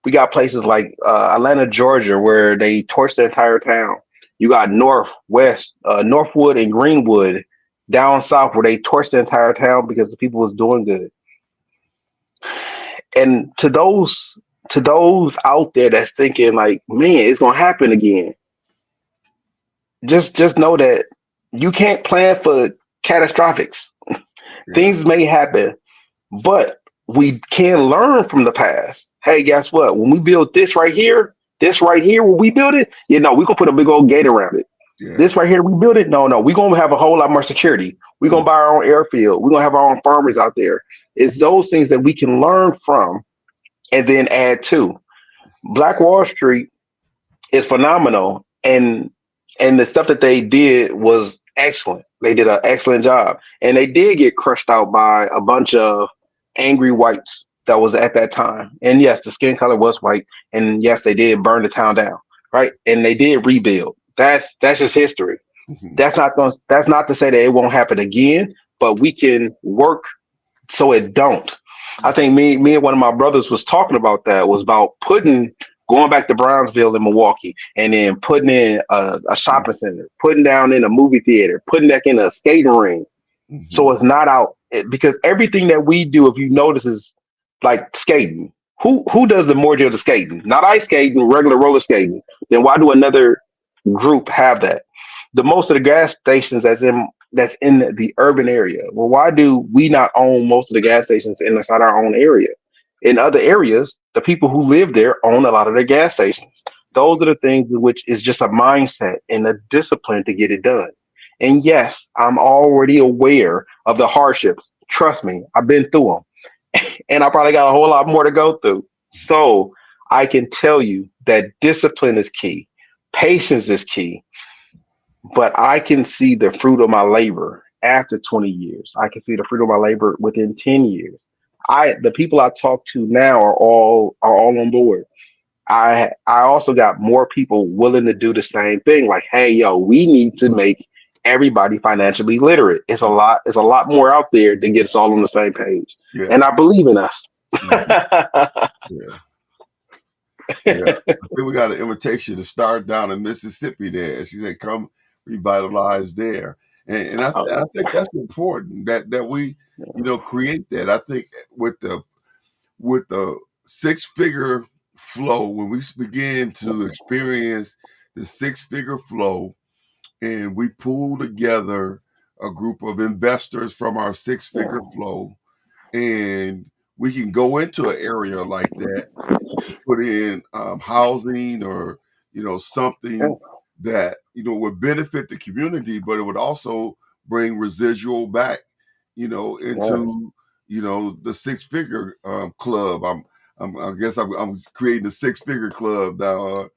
We got places like Atlanta, Georgia, where they torched the entire town. You got Northwood, and Greenwood down south where they torched the entire town because the people was doing good. And to those out there that's thinking like, man, it's gonna happen again. Just know that you can't plan for catastrophics.
yeah,
Things may happen, but we can learn from the past. Hey, guess what? When we build this right here, when we build it, we're gonna put a big old gate around it.
yeah,
This right here, we build it. No, we're gonna have a whole lot more security. We're
mm,
gonna buy our own airfield. We're gonna have our own farmers out there. It's those things that we can learn from and then add to. Black Wall Street is phenomenal, and the stuff that they did was excellent. They did an excellent job, and they did get crushed out by a bunch of angry whites that was at that time. And yes, the skin color was white, and yes, they did burn the town down, right? And they did rebuild. That's just history.
mhm,
That's not to say that it won't happen again, but we can work so it don't. I think me and one of my brothers was talking about that, was about putting going back to Brownsville in Milwaukee and then putting in a shopping center, putting down in a movie theater, putting back in a skating ring. So
mhm,
it's not because everything that we do, if you notice, is like skating. Who does the majority of the skating? Not ice skating, regular roller skating. Then why do another group have that? The most of the gas stations that's in the urban area. Well, why do we not own most of the gas stations inside our own area? In other areas, the people who live there own a lot of their gas stations. Those are the things in which is just a mindset and a discipline to get it done. And yes, I'm already aware of the hardships. Trust me, I've been through them, and I probably got a whole lot more to go through. So I can tell you that discipline is key, patience is key, but I can see the fruit of my labor after 20 years. I can see the fruit of my labor within 10 years. The people I talk to now are all on board. I also got more people willing to do the same thing. Like, hey, yo, we need to make everybody financially literate. It's a lot more out there than get us all on the same page.
yeah,
And I believe in us.
mhm, yeah, yeah. I think we got an invitation to start down in Mississippi there. She said, come revitalize there. And I think that's important that we, create that. I think with the six-figure flow, when we begin to experience the six-figure flow, and we pool together a group of investors from our six-figure flow, and we can go into an area like that, put in housing, or something that would benefit the community, but it would also bring residual back,
Yes.
into the six-figure club. I guess I'm creating a six-figure club now.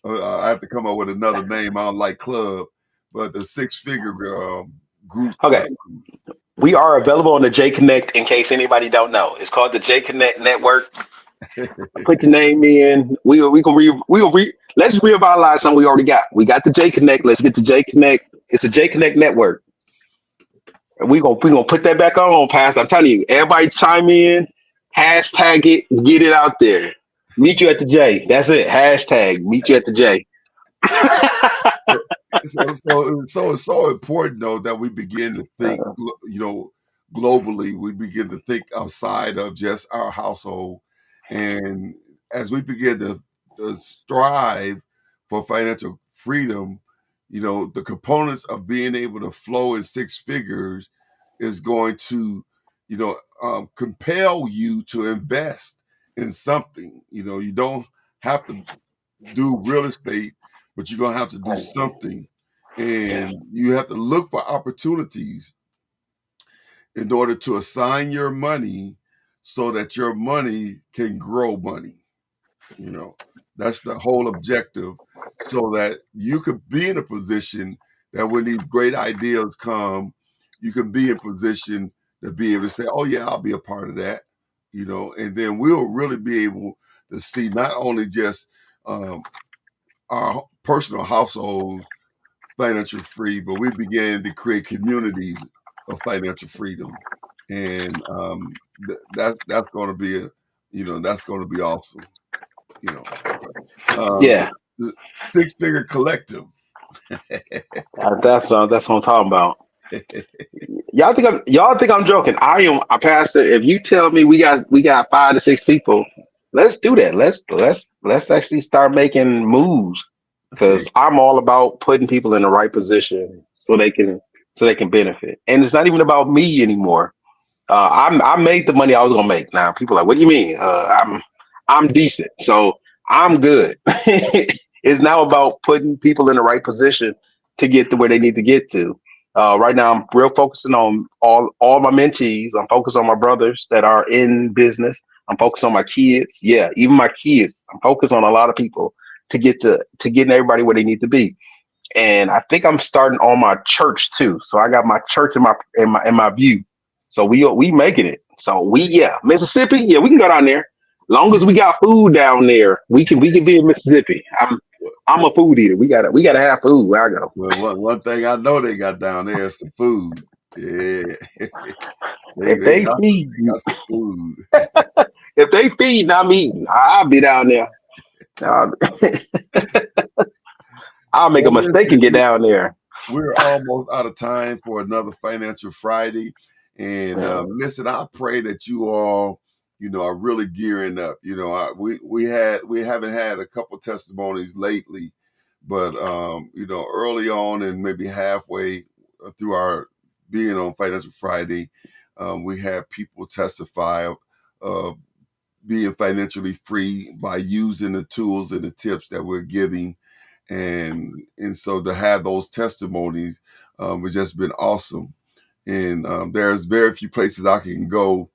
I have to come up with another name. I don't like club, but the six-figure group.
Okay. We are available on the J Connect in case anybody don't know. It's called the J Connect Network. Put your name in. Let's revitalize something we already got. We got the J Connect. Let's get the J Connect. It's the J Connect Network. And we gonna put that back on, Pastor. I'm telling you, everybody chime in, hashtag it, get it out there. Meet you at the J. That's it. Hashtag meet you at the J.
So it's so important though that we begin to think, globally. We begin to think outside of just our household, and as we begin to strive for financial freedom, the components of being able to flow in six figures is going to, compel you to invest in something. You don't have to do real estate, but you're gonna have to do something,
Yes.
and you have to look for opportunities in order to assign your money so that your money can grow money. You know, that's the whole objective. so that you could be in a position that when these great ideas come, you can be in position to be able to say, "Oh yeah, I'll be a part of that," and then we'll really be able to see not only just um, our personal households financial free, but we began to create communities of financial freedom, and that's going to be that's going to be awesome. You know, um,
Yeah,
the six figure collective.
that's what I'm talking about. Y'all think I'm joking? I am a pastor. If you tell me we got 5 to 6 people, let's do that. Let's actually start making moves
Hey,
because I'm all about putting people in the right position so they can benefit. And it's not even about me anymore. I made the money I was gonna make. Now people are like, what do you mean? I'm decent, so I'm good. It's now about putting people in the right position to get to where they need to get to. Right now, I'm real focusing on all my mentees. I'm focused on my brothers that are in business. I'm focused on my kids. Yeah, even my kids. I'm focused on a lot of people to getting everybody where they need to be. And I think I'm starting on my church too. So I got my church in my view. So we making it. So Mississippi, yeah, we can go down there. Long as we got food down there, we can be in Mississippi. I'm a food eater. We gotta have food where I go.
well, one thing I know they got down there is some food. Yeah, they
If
they
they
got
feed
they got some food.
if they feed, I'm eating. I'll be down there. I'll, I'll make a
Well,
mistake and
listen,
get down there.
we're almost out of time for another Financial Friday. And
Yeah.
listen, I pray that you all, are really gearing up. We haven't had a couple testimonies lately, but early on and maybe halfway through our being on Financial Friday, we had people testify of being financially free by using the tools and the tips that we're giving, and so to have those testimonies has just been awesome. And there's very few places I can go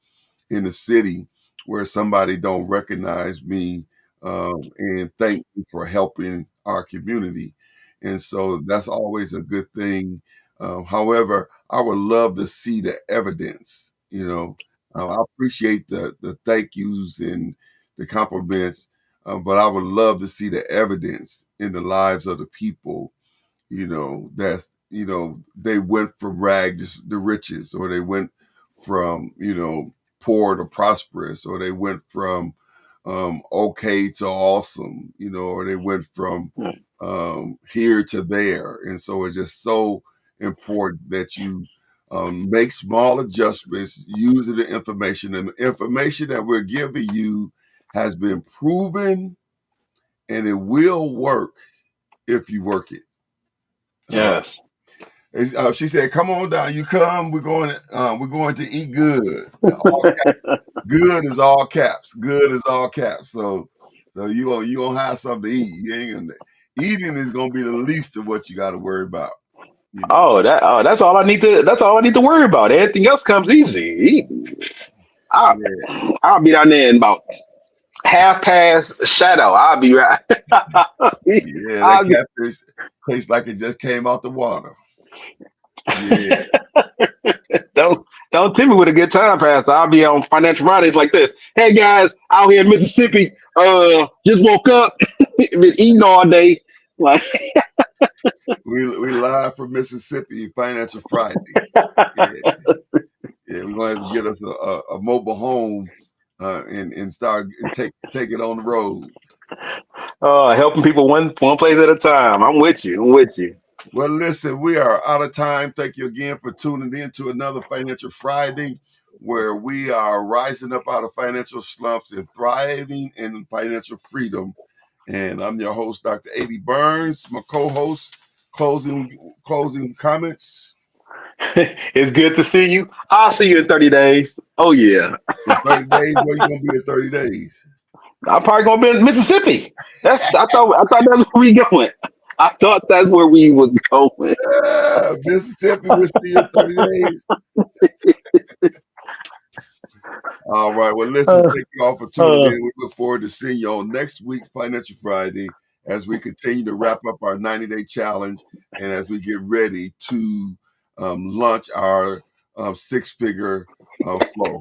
in the city where somebody don't recognize me and thank me for helping our community. And so that's always a good thing. However, I would love to see the evidence. I appreciate the thank yous and the compliments, but I would love to see the evidence in the lives of the people, that's, they went from rags to riches, or they went from, poor to prosperous, or they went from okay to awesome, or they went from here to there. And so it's just so important that you make small adjustments using the information. And the information that we're giving you has been proven, and it will work if you work it. Uh,
Yes.
she said, "Come on down. You come. We're going. We're going to eat good. Good is all caps. Good is all caps. So you gonna have something to eat. You ain't gonna, eating is gonna be the least of what you got to worry about. You know.
That's all I need to. That's all I need to worry about. Everything else comes easy. I,
Yeah.
I'll be down there in about half past shadow. I'll be right.
Yeah. That
I'll be,
catfish tastes like it just came out the water. Yeah.
don't tell me with a good time, Pastor. I'll be on Financial Fridays like this. Hey guys, out here in Mississippi, just woke up, been eating all day. Like,
We live from Mississippi Financial Friday. Yeah. Yeah. We're gonna have to get us a mobile home and start take it on the road.
helping people one place at a time. I'm with you. I'm with you.
Well, listen, we are out of time. Thank you again for tuning in to another Financial Friday, where we are rising up out of financial slumps and thriving in financial freedom. And I'm your host, Dr. A.D. Burns. My co-host, closing comments.
It's good to see you. I'll see you in 30 days. Oh yeah.
In 30 days, where you gonna be in 30 days?
I'm probably gonna be in Mississippi. I thought that's where we going. I thought that's where we was going.
Mississippi, we'll see you in 30 days. All right. Well, listen,
Uh,
thank you all for tuning
uh,
in. We look forward to seeing you all next week, Financial Friday. as we continue to wrap up our 90-day challenge and as we get ready to launch our six-figure flow.